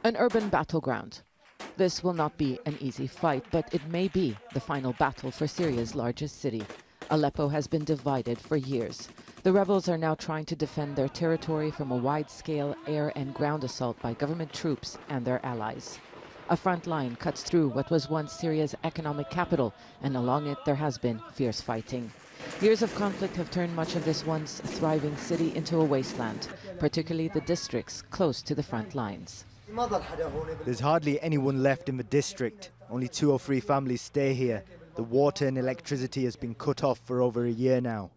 An urban battleground. This will not be an easy fight, but it may be the final battle for Syria's largest city. Aleppo has been divided for years. The rebels are now trying to defend their territory from a wide-scale air and ground assault by government troops and their allies. A front line cuts through what was once Syria's economic capital, and along it there has been fierce fighting. Years of conflict have turned much of this once thriving city into a wasteland, particularly the districts close to the front lines. There's hardly anyone left in the district. Only 2 or 3 families stay here. The water and electricity has been cut off for over a year now.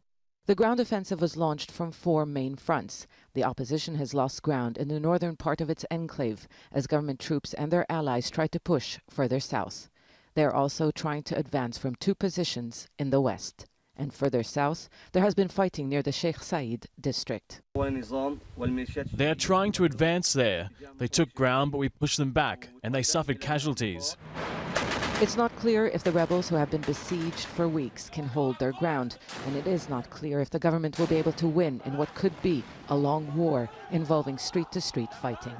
The ground offensive was launched from 4 main fronts. The opposition has lost ground in the northern part of its enclave as government troops and their allies try to push further south. They are also trying to advance from 2 positions in the west. And further south, there has been fighting near the Sheikh Said district. They are trying to advance there. They took ground, but we pushed them back, and they suffered casualties. It's not clear if the rebels who have been besieged for weeks can hold their ground, and it is not clear if the government will be able to win in what could be a long war involving street-to-street fighting.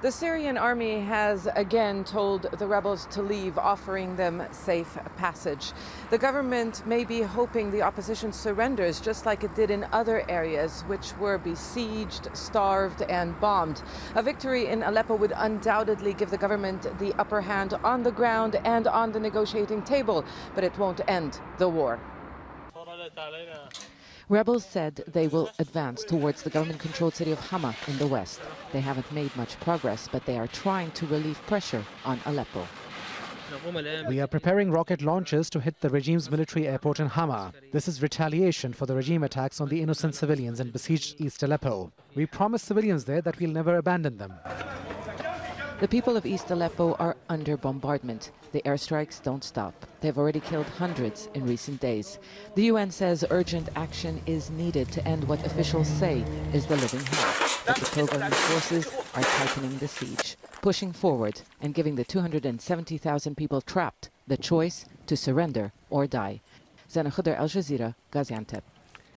The Syrian army has again told the rebels to leave, offering them safe passage. The government may be hoping the opposition surrenders, just like it did in other areas which were besieged, starved and bombed. A victory in Aleppo would undoubtedly give the government the upper hand on the ground and on the negotiating table, but it won't end the war. Rebels said they will advance towards the government-controlled city of Hama in the west. They haven't made much progress, but they are trying to relieve pressure on Aleppo. We are preparing rocket launchers to hit the regime's military airport in Hama. This is retaliation for the regime attacks on the innocent civilians in besieged East Aleppo. We promise civilians there that we'll never abandon them. The people of East Aleppo are under bombardment. The airstrikes don't stop. They've already killed hundreds in recent days. The UN says urgent action is needed to end what officials say is the living hell. But the pro-government forces are tightening the siege, pushing forward and giving the 270,000 people trapped the choice to surrender or die. Zeina, Khodr, Jazeera, Gaziantep.